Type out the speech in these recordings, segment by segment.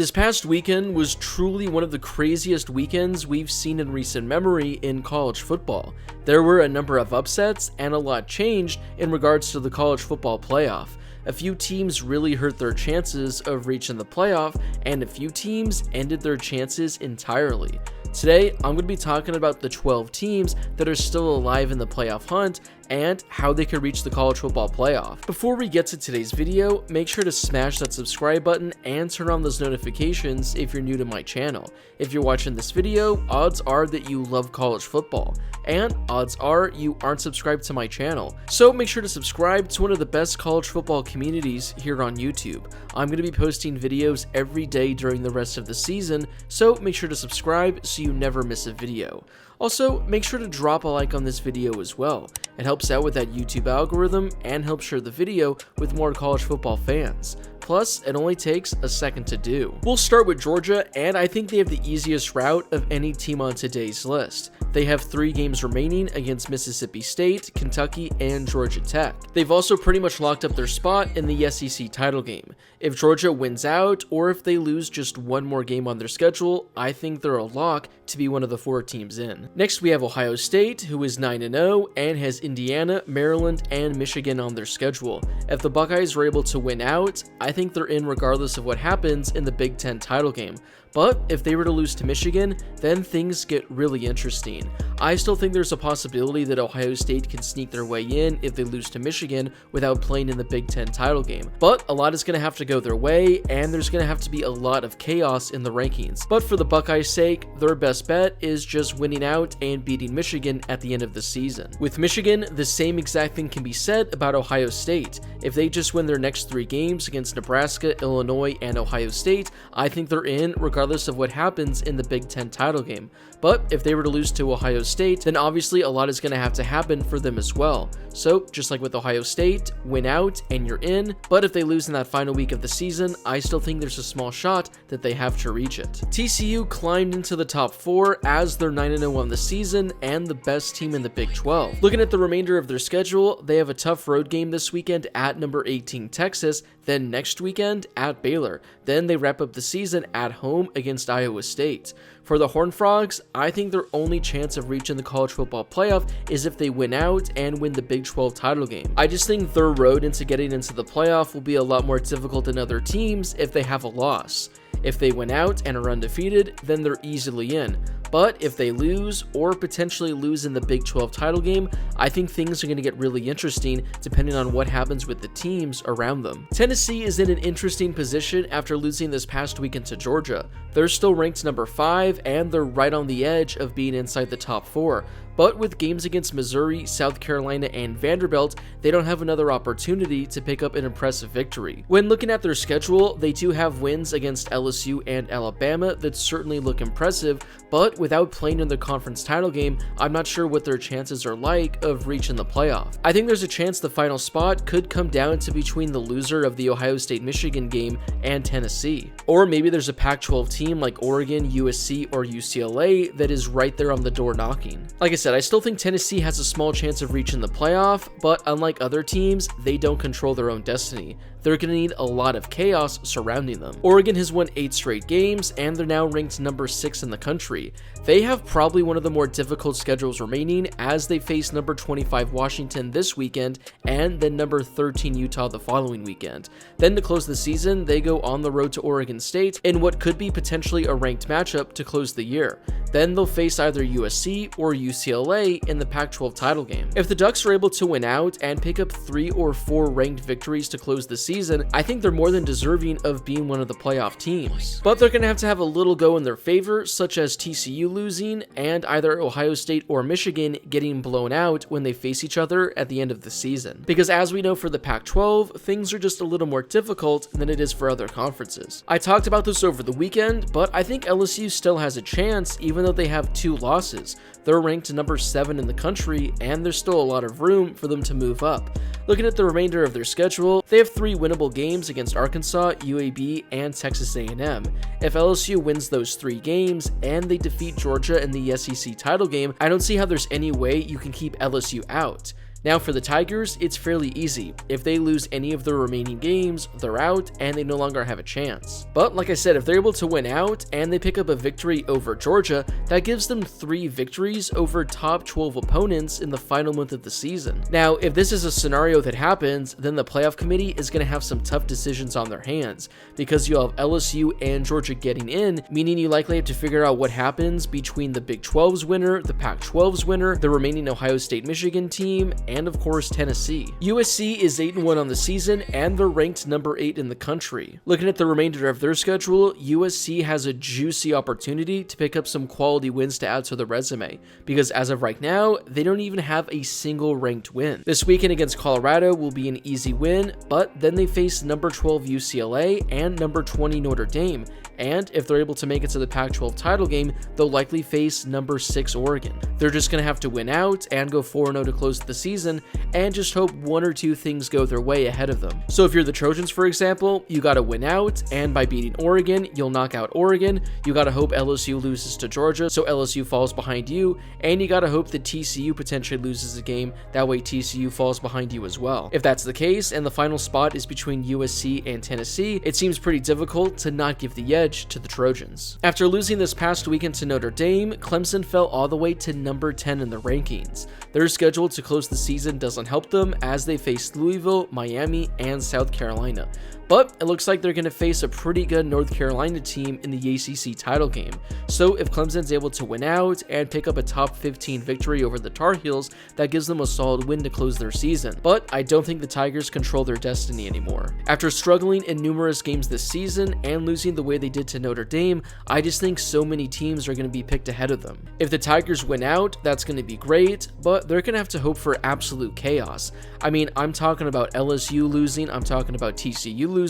This past weekend was truly one of the craziest weekends we've seen in recent memory in college football. There were a number of upsets, and a lot changed in regards to the college football playoff. A few teams really hurt their chances of reaching the playoff, and a few teams ended their chances entirely. Today, I'm going to be talking about the 12 teams that are still alive in the playoff hunt and how they could reach the college football playoff. Before we get to today's video, make sure to smash that subscribe button and turn on those notifications if you're new to my channel. If you're watching this video, odds are that you love college football, and odds are you aren't subscribed to my channel. So make sure to subscribe to one of the best college football communities here on YouTube. I'm going to be posting videos every day during the rest of the season, so make sure to subscribe so you never miss a video. Also, make sure to drop a like on this video as well. It helps out with that YouTube algorithm and helps share the video with more college football fans. Plus, it only takes a second to do. We'll start with Georgia, and I think they have the easiest route of any team on today's list. They have 3 games remaining against Mississippi State, Kentucky, and Georgia Tech. They've also pretty much locked up their spot in the SEC title game. If Georgia wins out, or if they lose just one more game on their schedule, I think they're a lock to be one of the 4 teams in. Next, we have Ohio State, who is 9-0 and has Indiana, Maryland, and Michigan on their schedule. If the Buckeyes are able to win out, I think they're in regardless of what happens in the Big Ten title game. But if they were to lose to Michigan, then things get really interesting. I still think there's a possibility that Ohio State can sneak their way in if they lose to Michigan without playing in the Big Ten title game. But a lot is going to have to go their way, and there's going to have to be a lot of chaos in the rankings. But for the Buckeyes' sake, their best bet is just winning out and beating Michigan at the end of the season. With Michigan, the same exact thing can be said about Ohio State. If they just win their next 3 games against Nebraska, Illinois, and Ohio State, I think they're in regardless of what happens in the Big Ten title game. But if they were to lose to Ohio State, then obviously a lot is going to happen for them as well. So just like with Ohio State, win out and you're in. But if they lose in that final week of the season, I still think there's a small shot that they have to reach it. TCU climbed into the top 4 as they're 9-0 on the season and the best team in the Big 12. Looking at the remainder of their schedule, they have a tough road game this weekend at number 18 Texas, then next weekend at Baylor. Then they wrap up the season at home against Iowa State. For the Horned Frogs, I think their only chance of reaching the college football playoff is if they win out and win the Big 12 title game. I just think their road into getting into the playoff will be a lot more difficult than other teams if they have a loss. If they win out and are undefeated, then they're easily in. But if they lose, or potentially lose in the Big 12 title game, I think things are going to get really interesting depending on what happens with the teams around them. Tennessee is in an interesting position after losing this past weekend to Georgia. They're still ranked number 5, and they're right on the edge of being inside the top 4. But with games against Missouri, South Carolina, and Vanderbilt, they don't have another opportunity to pick up an impressive victory. When looking at their schedule, they do have wins against LSU and Alabama that certainly look impressive, but without playing in the conference title game, I'm not sure what their chances are like of reaching the playoff. I think there's a chance the final spot could come down to between the loser of the Ohio State-Michigan game and Tennessee. Or maybe there's a Pac-12 team like Oregon, USC, or UCLA that is right there on the door knocking. Like I said, I still think Tennessee has a small chance of reaching the playoff, but unlike other teams, they don't control their own destiny. They're going to need a lot of chaos surrounding them. Oregon has won 8 straight games, and they're now ranked number 6 in the country. They have probably one of the more difficult schedules remaining as they face number 25 Washington this weekend and then number 13 Utah the following weekend. Then to close the season, they go on the road to Oregon State in what could be potentially a ranked matchup to close the year. Then they'll face either USC or UCLA in the Pac-12 title game. If the Ducks are able to win out and pick up 3 or 4 ranked victories to close the season, I think they're more than deserving of being one of the playoff teams. But they're going to have a little go in their favor, such as TCU losing and either Ohio State or Michigan getting blown out when they face each other at the end of the season. Because as we know for the Pac-12, things are just a little more difficult than it is for other conferences. I talked about this over the weekend, but I think LSU still has a chance even though they have 2 losses. They're ranked number 7 in the country, and there's still a lot of room for them to move up. Looking at the remainder of their schedule, they have 3 winnable games against Arkansas, UAB, and Texas A&M. If LSU wins those 3 games and they defeat Georgia in the SEC title game, I don't see how there's any way you can keep LSU out. Now for the Tigers, it's fairly easy. If they lose any of their remaining games, they're out and they no longer have a chance. But like I said, if they're able to win out and they pick up a victory over Georgia, that gives them 3 victories over top 12 opponents in the final month of the season. Now, if this is a scenario that happens, then the playoff committee is going to have some tough decisions on their hands, because you'll have LSU and Georgia getting in, meaning you likely have to figure out what happens between the Big 12's winner, the Pac-12's winner, the remaining Ohio State-Michigan team, and of course Tennessee. USC is 8-1 on the season and they're ranked number 8 in the country. Looking at the remainder of their schedule, USC has a juicy opportunity to pick up some quality wins to add to the resume, because as of right now, they don't even have a single ranked win. This weekend against Colorado will be an easy win, but then they face number 12 UCLA and number 20 Notre Dame, and if they're able to make it to the Pac-12 title game, they'll likely face number 6 Oregon. They're just going to have to win out and go 4-0 to close the season, and just hope 1 or 2 things go their way ahead of them. So if you're the Trojans, for example, you got to win out, and by beating Oregon, you'll knock out Oregon. You got to hope LSU loses to Georgia, so LSU falls behind you, and you got to hope that TCU potentially loses a game, that way TCU falls behind you as well. If that's the case, and the final spot is between USC and Tennessee, it seems pretty difficult to not give the edge to the Trojans. After losing this past weekend to Notre Dame, Clemson fell all the way to number 10 in the rankings. Their schedule to close the season doesn't help them, as they face Louisville, Miami, and South Carolina. But it looks like they're going to face a pretty good North Carolina team in the ACC title game. So if Clemson's able to win out and pick up a top 15 victory over the Tar Heels, that gives them a solid win to close their season. But I don't think the Tigers control their destiny anymore. After struggling in numerous games this season and losing the way they did to Notre Dame, I just think so many teams are going to be picked ahead of them. If the Tigers win out, that's going to be great, but they're going to have to hope for absolute chaos. I mean, I'm talking about LSU losing, I'm talking about TCU losing,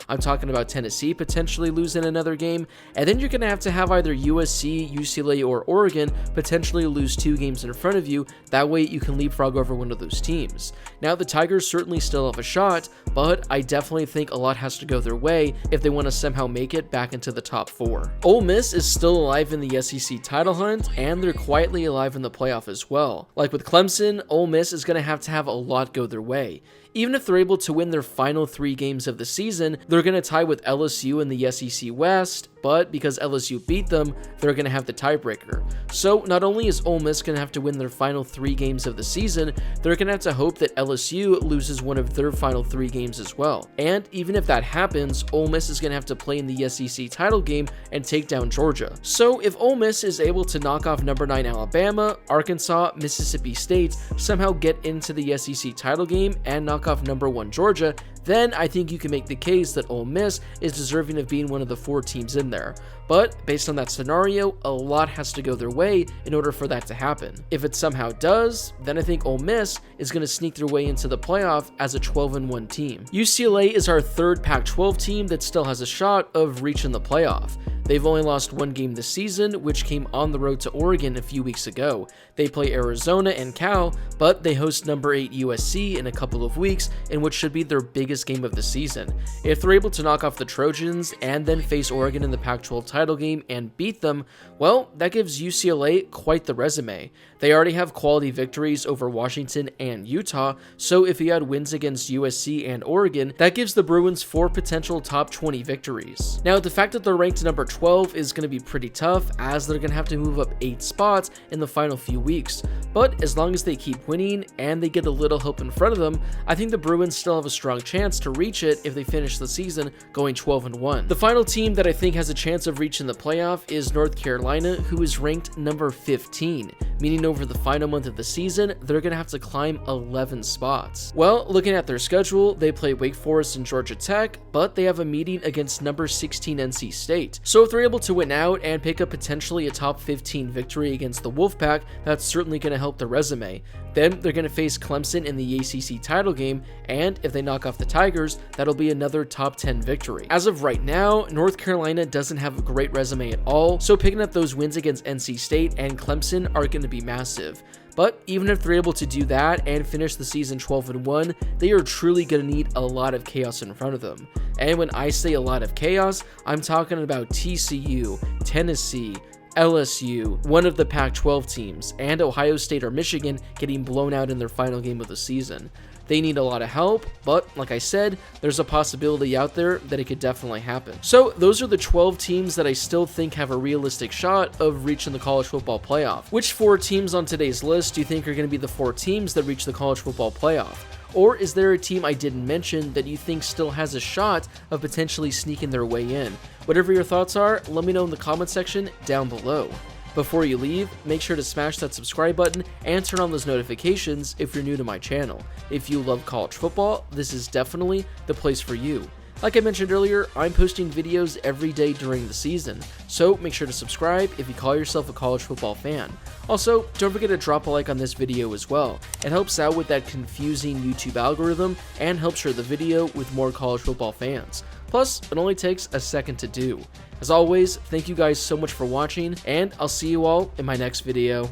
I'm talking about Tennessee potentially losing another game, and then you're going to have either USC, UCLA, or Oregon potentially lose 2 games in front of you. That way you can leapfrog over one of those teams. Now, the Tigers certainly still have a shot, but I definitely think a lot has to go their way if they want to somehow make it back into the top 4. Ole Miss is still alive in the SEC title hunt, and they're quietly alive in the playoff as well. Like with Clemson, Ole Miss is going to have a lot go their way. Even if they're able to win their final 3 games of the season, they're going to tie with LSU in the SEC West, but because LSU beat them, they're going to have the tiebreaker. So not only is Ole Miss going to have to win their final 3 games of the season, they're going to have to hope that LSU loses one of their final 3 games as well. And even if that happens, Ole Miss is going to have to play in the SEC title game and take down Georgia. So if Ole Miss is able to knock off number 9 Alabama, Arkansas, Mississippi State, somehow get into the SEC title game and knock off number 1 Georgia, then I think you can make the case that Ole Miss is deserving of being one of the 4 teams in there. But based on that scenario, a lot has to go their way in order for that to happen. If it somehow does, then I think Ole Miss is going to sneak their way into the playoff as a 12-1 team. UCLA is our 3rd Pac-12 team that still has a shot of reaching the playoff. They've only lost 1 game this season, which came on the road to Oregon a few weeks ago. They play Arizona and Cal, but they host number 8 USC in a couple of weeks in what should be their biggest game of the season. If they're able to knock off the Trojans and then face Oregon in the Pac-12 title game and beat them, well, that gives UCLA quite the resume. They already have quality victories over Washington and Utah, so if you add wins against USC and Oregon, that gives the Bruins 4 potential top 20 victories. Now, the fact that they're ranked number 12 is going to be pretty tough, as they're going to have to move up 8 spots in the final few weeks, but as long as they keep winning and they get a little hope in front of them, I think the Bruins still have a strong chance to reach it if they finish the season going 12-1. The final team that I think has a chance of reaching the playoff is North Carolina, who is ranked number 15, meaning over the final month of the season, they're going to have to climb 11 spots. Well, looking at their schedule, they play Wake Forest and Georgia Tech, but they have a meeting against number 16 NC State. So if they're able to win out and pick up potentially a top 15 victory against the Wolfpack, that's certainly going to help their resume. Then they're going to face Clemson in the ACC title game, and if they knock off the Tigers, that'll be another top 10 victory. As of right now, North Carolina doesn't have a great resume at all, so picking up those wins against NC State and Clemson are going to be massive. But even if they're able to do that and finish the season 12-1, they are truly going to need a lot of chaos in front of them. And when I say a lot of chaos, I'm talking about TCU, Tennessee, LSU, one of the Pac-12 teams, and Ohio State or Michigan getting blown out in their final game of the season. They need a lot of help, but like I said, there's a possibility out there that it could definitely happen. So those are the 12 teams that I still think have a realistic shot of reaching the college football playoff. Which 4 teams on today's list do you think are going to be the 4 teams that reach the college football playoff? Or is there a team I didn't mention that you think still has a shot of potentially sneaking their way in? Whatever your thoughts are, let me know in the comment section down below. Before you leave, make sure to smash that subscribe button and turn on those notifications if you're new to my channel. If you love college football, this is definitely the place for you. Like I mentioned earlier, I'm posting videos every day during the season, so make sure to subscribe if you call yourself a college football fan. Also, don't forget to drop a like on this video as well. It helps out with that confusing YouTube algorithm and helps share the video with more college football fans. Plus, it only takes a second to do. As always, thank you guys so much for watching, and I'll see you all in my next video.